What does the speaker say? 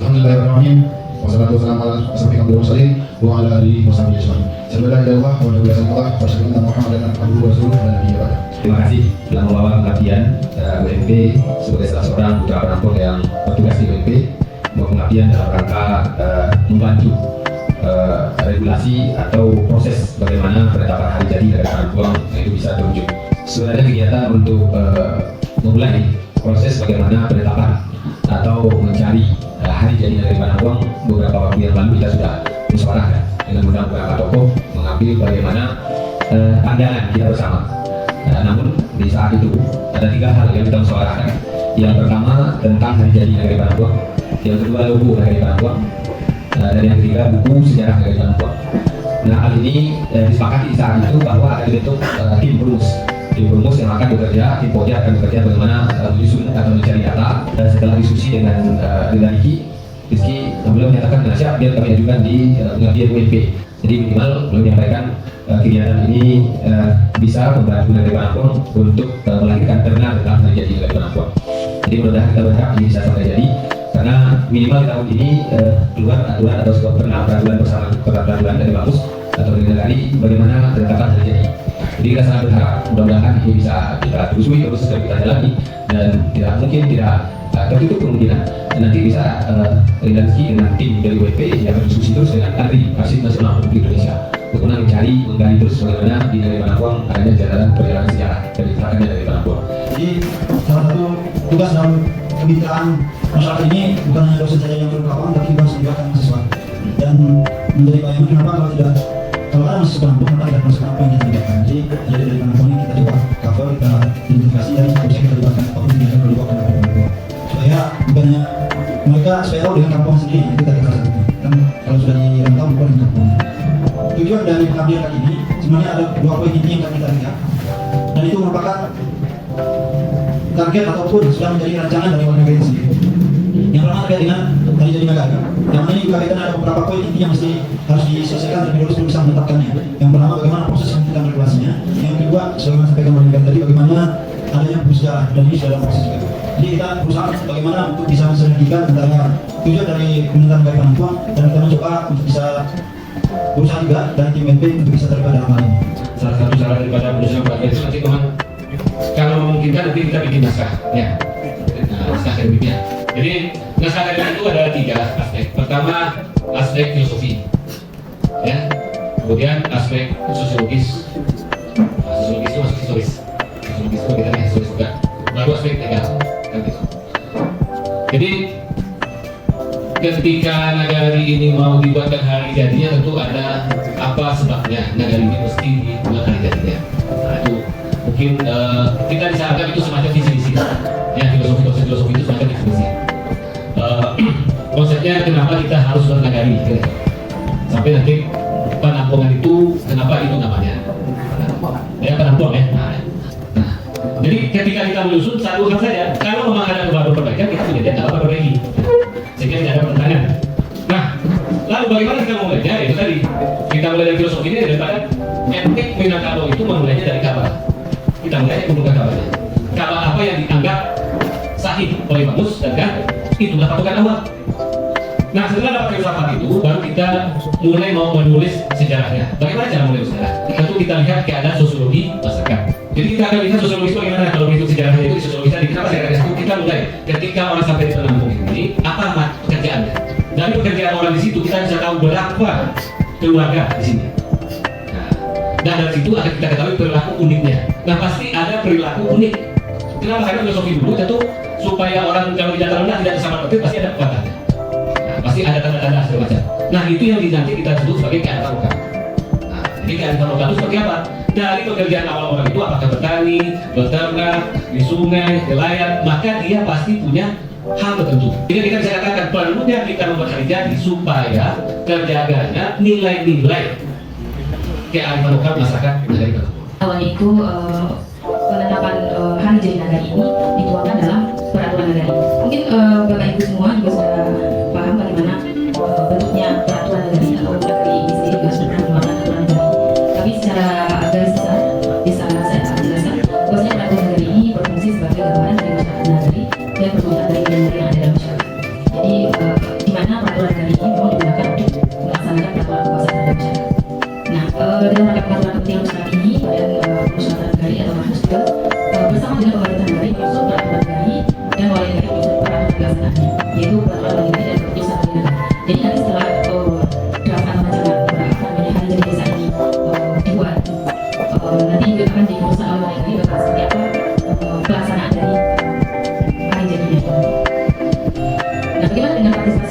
Alhamdulillahirrahmanirrahim. Wassalatu wassalamu ala asyrofil mursalin wa ala alihi washabihi ajmain. Asyhadu an la ilaha illallah wa la ilaha illallah wa asyhadu anna Muhammadan abduhu wa rasuluhu la nabiyya ba'da. Terima kasih telah membawa pengabdian UMP sebagai salah seorang putra penampung yang bertugas di UMP, membawa pengabdian dalam rangka membantu regulasi atau proses bagaimana penetapan hari jadi dari Parangkuang itu bisa terwujud. Sebenarnya kegiatan untuk memulai proses bagaimana penetapan atau mencari hari jadi dari Parangkuang beberapa waktu yang lalu kita sudah musyawarahkan dengan undang beberapa tokoh mengambil bagaimana pandangan kita bersama. Namun di saat itu ada 3 hal yang kita musyawarahkan. Yang pertama tentang hari jadi negeri Parangkuang, yang kedua logo negeri Parangkuang, dan yang ketiga buku sejarah negeri Parangkuang. Nah, hal ini disepakati saat itu bahwa akan dibentuk tim perumus yang akan bekerja, tim Pojak akan bekerja bagaimana menyusun atau mencari data. Setelah diskusi dengan Rizky beliau menyatakan siap biar kami ajukan di pengabdian UMP. Jadi minimal beliau menyampaikan kegiatan ini bisa membantu negeri Parangkuang untuk melahirkan ternak tentang hari jadi negeri Parangkuang. Jadi mudah-mudahan kita berharap ini bisa sampai jadi, karena minimal di tahun ini keluar aturan atau sebuah peraturan bersama peraturan dari Bamus atau dari negari bagaimana penetapan hari jadi. Jadi kita sangat berharap mudah-mudahan ini bisa kita telusuri terus dan kita jalani, dan tidak mungkin tidak tertutup kemungkinan nanti bisa Rizky dengan tim dari WP yang berdiskusi terus dengan Andri Arsip Nasional Republik Indonesia untuk menggali terus bagaimana di negeri Parangkuang adanya jalan perjalanan sejarah dari terakirnya dari Parangkuang. Jadi salah satu tugas dalam kemitraan masyarakat ini bukan hanya dosen saja yang berkawan, tapi juga harus melibatkan mahasiswa. Dan menjadi bayangan kenapa kalau ada mahasiswa Parangkuang maka tidak masuk apa yang kita libatkan. Jadi dari Parangkuang ini kita coba cover, kita identifikasi dan bisa kita libatkan apapun yang kita libatkan dari Parangkuang. Supaya bukannya mereka supaya tahu dengan kampung sendiri, itu tadi salah satunya. Dan kalau sudah dirantau bukan dengan kampung. Tujuan dari pengabdian kali ini sebenarnya ada 2 poin inti yang akan kita lihat, dan itu merupakan target ataupun sudah menjadi rancangan dari warga negara sendiri. Yang pertama terkait dengan hari jadi negara. Yang mana juga kita ada beberapa poin inti yang mesti harus diselesaikan terlebih dahulu sebelum bisa menetapkannya. Yang pertama bagaimana proses pembentukan regulasinya. Yang kedua sebagaimana sampaikan oleh tadi bagaimana adanya buku sejarah, dan ini sudah dalam proses juga. Jadi kita berusaha bagaimana untuk bisa mensinergikan antara tujuan dari pemerintahan negeri Parangkuang, dan kita mencoba untuk bisa berusaha juga dari tim MP untuk bisa terlibat dalam hal ini. Salah satu cara daripada berusaha bagian itu nanti teman, kalau memungkinkan nanti kita bikin naskah, ya, naskah akademiknya. Jadi naskah akademik itu ada 3 aspek. Pertama aspek filosofi, ya, kemudian aspek sosiologis. Sosiologis itu masuk historis. Sosiologis itu kita lihat historis juga. Baru aspek legal, kan gitu. Jadi ketika nagari ini mau dibuatkan hari jadinya, tentu ada apa sebabnya nagari ini mesti dibuat hari jadinya. Nah, itu mungkin kita bisa anggap itu semacam visi-visi, ya, filosofi itu semacam visi-visi. Konsepnya kenapa kita harus bernagari, gitu. Sampai nanti penampungan itu kenapa itu namanya, ya, penampung, ya. Jadi ketika kita menyusun satu hal saja, kalau memang ada beberapa perbaikan, kita menjadi apa perbaiki, sehingga tidak ada pertentangan. Nah, lalu bagaimana kita memulainya? Itu tadi kita mulai dari filosofi ini, daripada etik Minangkabau itu memulainya dari kabar. Kita mulainya pembukaan kabarnya. Kabar apa yang dianggap sahih oleh Bamus, dan kan itulah patokan awal. Nah, setelah dapat filsafat itu, baru kita mulai mau menulis sejarahnya. Bagaimana cara menulis sejarah? Tentu kita lihat keadaan sosiologi masyarakat. Jadi kita akan lihat sosiologi itu bagaimana. Kalau berhitung sejarahnya itu di sosiologi tadi, kenapa saya katakan itu? Kita mulai ketika orang sampai di penampung ini, apa pekerjaannya? Dari pekerjaan orang di situ kita bisa tahu berapa keluarga di sini. Nah, dan dari situ akan kita ketahui perilaku uniknya. Nah, pasti ada perilaku unik. Kenapa? Karena filosofi dulu tentu supaya orang kalau di dataran rendah tidak bersama petir, pasti ada kekuatannya. Pasti ada tanda-tanda segala macam. Nah, itu yang nanti kita sebut sebagai kearifan lokal. Nah, jadi kearifan lokal itu seperti apa? Dari pekerjaan awal orang itu, apakah bertani, beternak, di sungai, nelayan, maka dia pasti punya hal tertentu. Jadi kita bisa katakan perlunya kita membuat hari jadi supaya terjaganya nilai-nilai kearifan lokal masyarakat dari Parangkuang. Awalnya itu penetapan hari jadi nagari ini dituangkan dalam peraturan nagari. Mungkin Bapak Ibu semua juga sudah paham bagaimana bentuknya peraturan nagari atau nagari ini sendiri juga sudah mengeluarkan aturan nagari. Tapi secara garis besar bisa saya jelaskan bahwasanya peraturan nagari ini berfungsi sebagai gambaran dari masyarakat nagari dan perbuatan dari nagari yang ada dalam masyarakat. Jadi di mana Nah, bagaimana dengan partisipasi